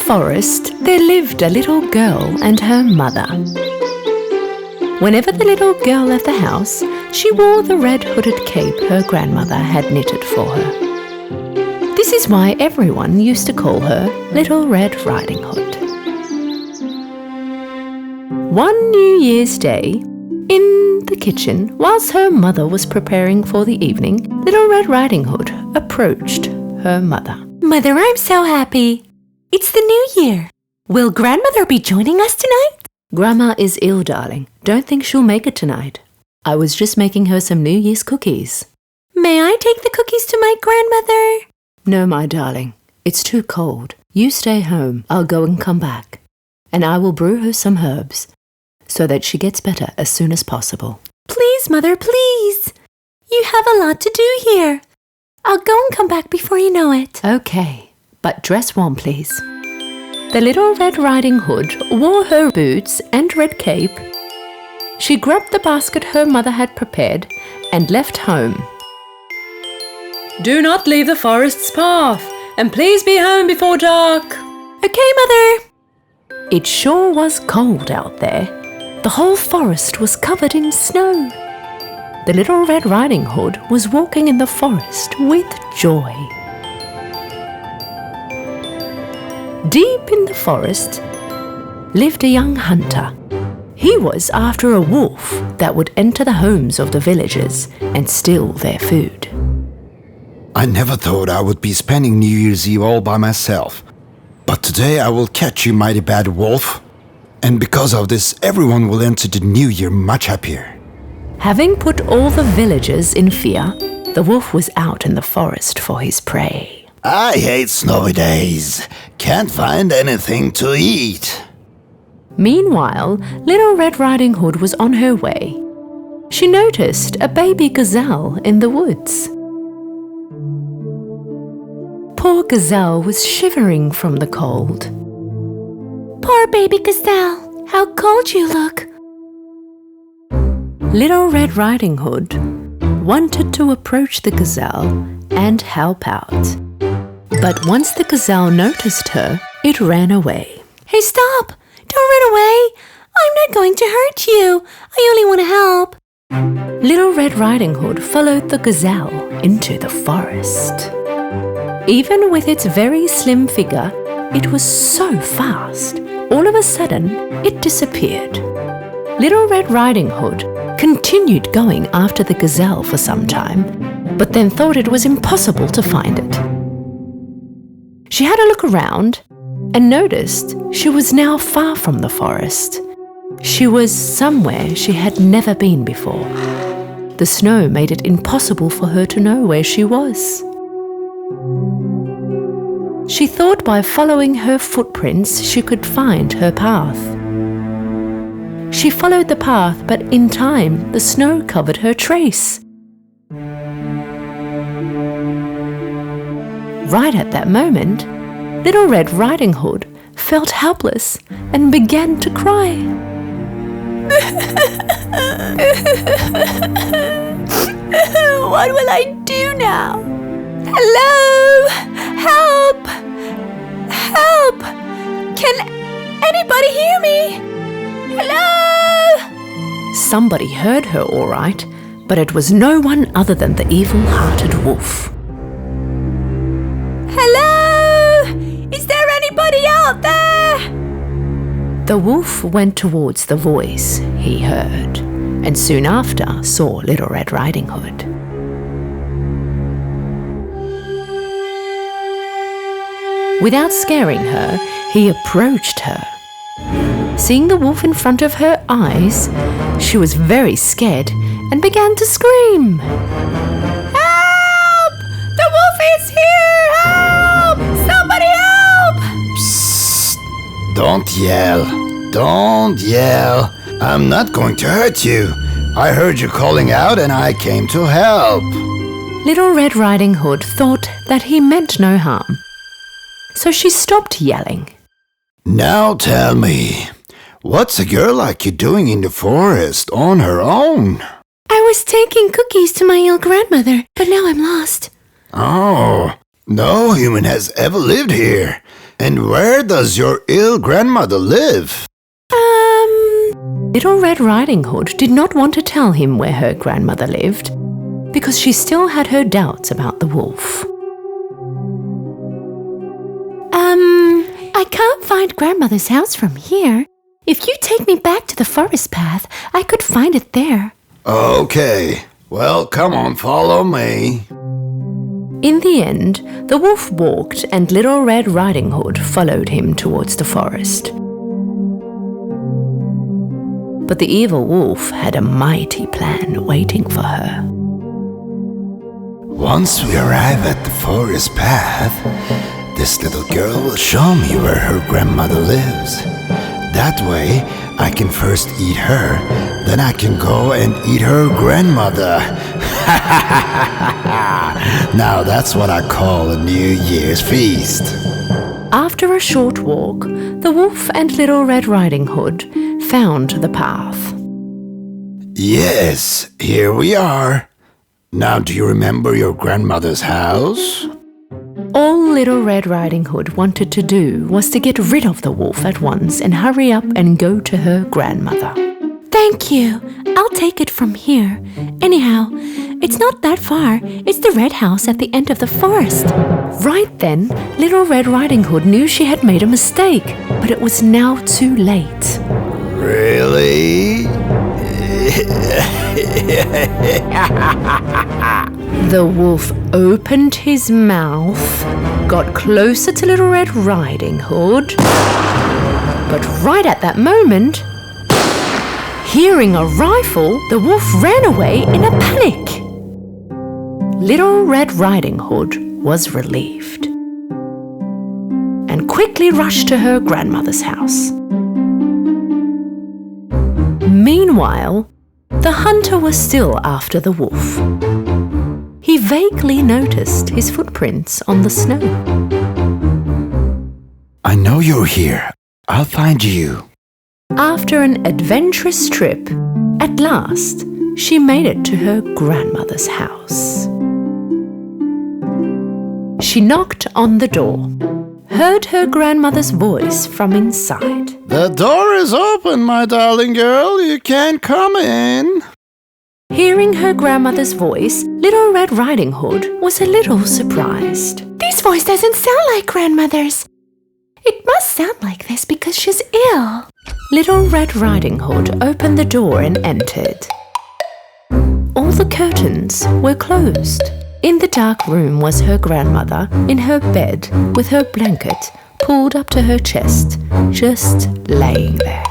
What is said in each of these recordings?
forest, there lived a little girl and her mother. Whenever the little girl left the house, she wore the red-hooded cape her grandmother had knitted for her. This is why everyone used to call her Little Red Riding Hood. One New Year's Day, in the kitchen, whilst her mother was preparing for the evening, Little Red Riding Hood approached her mother. Mother, I'm so happy. It's the new year. Will Grandmother be joining us tonight? Grandma is ill, darling. Don't think she'll make it tonight. I was just making her some New Year's cookies. May I take the cookies to my grandmother? No, my darling. It's too cold. You stay home. I'll go and come back. And I will brew her some herbs so that she gets better as soon as possible. Please, Mother, please. You have a lot to do here. I'll go and come back before you know it. Okay, but dress warm, please. The Little Red Riding Hood wore her boots and red cape. She grabbed the basket her mother had prepared and left home. Do not leave the forest's path, and please be home before dark. Okay, Mother. It sure was cold out there. The whole forest was covered in snow. The Little Red Riding Hood was walking in the forest with joy. Deep in the forest lived a young hunter. He was after a wolf that would enter the homes of the villagers and steal their food. I never thought I would be spending New Year's Eve all by myself. But today I will catch you, mighty bad wolf. And because of this, everyone will enter the new year much happier. Having put all the villagers in fear, the wolf was out in the forest for his prey. I hate snowy days. Can't find anything to eat. Meanwhile, Little Red Riding Hood was on her way. She noticed a baby gazelle in the woods. Poor gazelle was shivering from the cold. Poor baby gazelle, how cold you look. Little Red Riding Hood wanted to approach the gazelle and help out. But once the gazelle noticed her, it ran away. Hey, stop! Don't run away! I'm not going to hurt you. I only want to help. Little Red Riding Hood followed the gazelle into the forest. Even with its very slim figure, it was so fast. All of a sudden, it disappeared. Little Red Riding Hood continued going after the gazelle for some time, but then thought it was impossible to find it. She had a look around and noticed she was now far from the forest. She was somewhere she had never been before. The snow made it impossible for her to know where she was. She thought by following her footprints she could find her path. She followed the path, but in time the snow covered her trace. Right at that moment, Little Red Riding Hood felt helpless and began to cry. What will I do now? Hello? Help! Help! Can anybody hear me? Hello? Somebody heard her all right, but it was no one other than the evil-hearted wolf. Hello? Is there anybody out there? The wolf went towards the voice he heard, and soon after saw Little Red Riding Hood. Without scaring her, he approached her. Seeing the wolf in front of her eyes, she was very scared and began to scream. Help! The wolf is here! Help! Somebody help! Psst! Don't yell. Don't yell. I'm not going to hurt you. I heard you calling out and I came to help. Little Red Riding Hood thought that he meant no harm, so she stopped yelling. Now tell me, what's a girl like you doing in the forest on her own? I was taking cookies to my ill grandmother, but now I'm lost. Oh, no human has ever lived here. And where does your ill grandmother live? Little Red Riding Hood did not want to tell him where her grandmother lived because she still had her doubts about the wolf. I can't find Grandmother's house from here. If you take me back to the forest path, I could find it there. Okay, well, come on, follow me. In the end, the wolf walked and Little Red Riding Hood followed him towards the forest. But the evil wolf had a mighty plan waiting for her. Once we arrive at the forest path, this little girl will show me where her grandmother lives. That way, I can first eat her, then I can go and eat her grandmother. Now that's what I call a New Year's feast. After a short walk, the wolf and Little Red Riding Hood found the path. Yes, here we are. Now do you remember your grandmother's house? All Little Red Riding Hood wanted to do was to get rid of the wolf at once and hurry up and go to her grandmother. Thank you. I'll take it from here. Anyhow, it's not that far. It's the red house at the end of the forest. Right then, Little Red Riding Hood knew she had made a mistake, but it was now too late. Really? The wolf opened his mouth, got closer to Little Red Riding Hood, but right at that moment, hearing a rifle, the wolf ran away in a panic. Little Red Riding Hood was relieved and quickly rushed to her grandmother's house. Meanwhile, the hunter was still after the wolf. He vaguely noticed his footprints on the snow. I know you're here. I'll find you. After an adventurous trip, at last, she made it to her grandmother's house. She knocked on the door, heard her grandmother's voice from inside. The door is open, my darling girl. You can come in. Hearing her grandmother's voice, Little Red Riding Hood was a little surprised. This voice doesn't sound like Grandmother's. It must sound like this because she's ill. Little Red Riding Hood opened the door and entered. All the curtains were closed. In the dark room was her grandmother in her bed with her blanket pulled up to her chest, just laying there.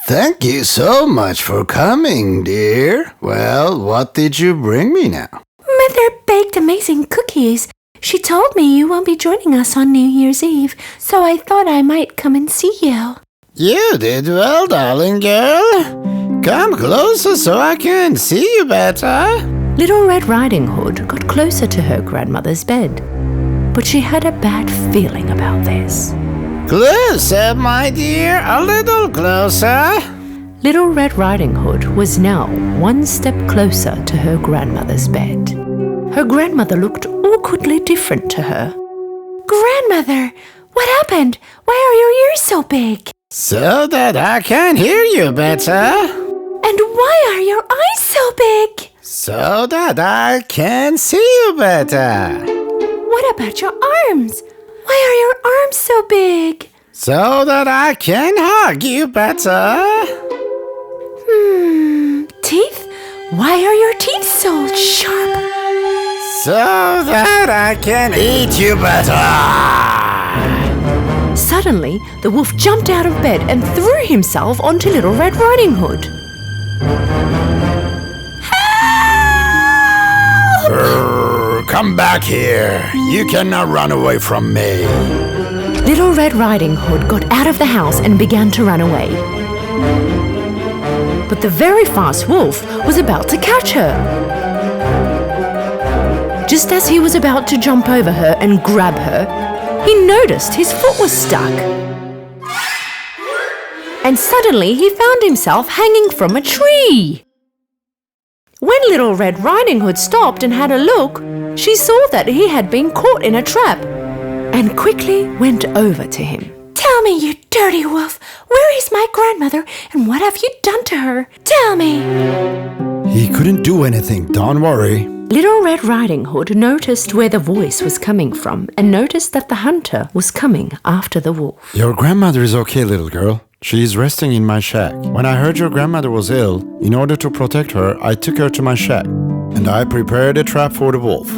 Thank you so much for coming, dear. Well, what did you bring me now? Mother baked amazing cookies. She told me you won't be joining us on New Year's Eve, so I thought I might come and see you. You did well, darling girl. Come closer so I can see you better. Little Red Riding Hood got closer to her grandmother's bed, but she had a bad feeling about this. Closer, my dear, a little closer. Little Red Riding Hood was now one step closer to her grandmother's bed. Her grandmother looked awkwardly different to her. Grandmother, what happened? Why are your ears so big? So that I can hear you better. And why are your eyes so big? So that I can see you better. What about your arms? Why are your arms so big? So that I can hug you better. Teeth? Why are your teeth so sharp? So that I can eat you better. Suddenly, the wolf jumped out of bed and threw himself onto Little Red Riding Hood. Come back here. You cannot run away from me. Little Red Riding Hood got out of the house and began to run away. But the very fast wolf was about to catch her. Just as he was about to jump over her and grab her, he noticed his foot was stuck. And suddenly he found himself hanging from a tree. When Little Red Riding Hood stopped and had a look, she saw that he had been caught in a trap. and quickly went over to him. Tell me, you dirty wolf, where is my grandmother and what have you done to her? Tell me. He couldn't do anything, don't worry. Little Red Riding Hood noticed where the voice was coming from and noticed that the hunter was coming after the wolf. Your grandmother is okay, little girl. She is resting in my shack. When I heard your grandmother was ill, in order to protect her, I took her to my shack, and I prepared a trap for the wolf.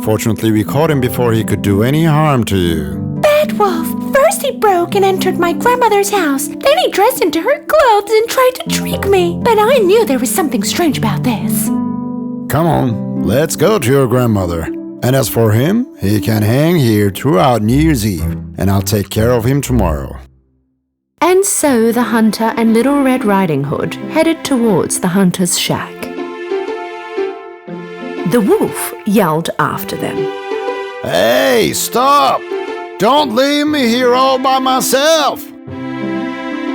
Fortunately, we caught him before he could do any harm to you. Bad wolf. First he broke and entered my grandmother's house. Then he dressed into her clothes and tried to trick me. But I knew there was something strange about this. Come on, let's go to your grandmother. And as for him, he can hang here throughout New Year's Eve, and I'll take care of him tomorrow. And so the hunter and Little Red Riding Hood headed towards the hunter's shack. The wolf yelled after them. Hey, stop! Don't leave me here all by myself!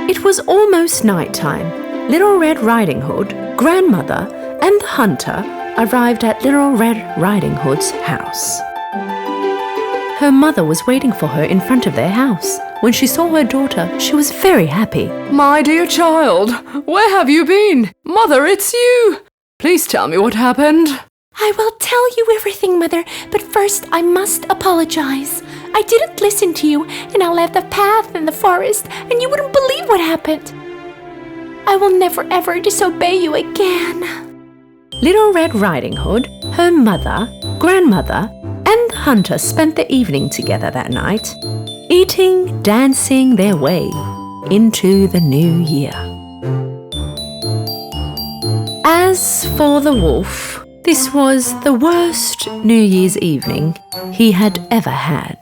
It was almost night time. Little Red Riding Hood, grandmother, and the hunter arrived at Little Red Riding Hood's house. Her mother was waiting for her in front of their house. When she saw her daughter, she was very happy. My dear child, where have you been? Mother, it's you! Please tell me what happened. I will tell you everything, Mother, but first I must apologize. I didn't listen to you, and I left the path in the forest, and you wouldn't believe what happened. I will never ever disobey you again. Little Red Riding Hood, her mother, grandmother, and the hunter spent the evening together that night, eating, dancing their way into the new year. As for the wolf, this was the worst New Year's evening he had ever had.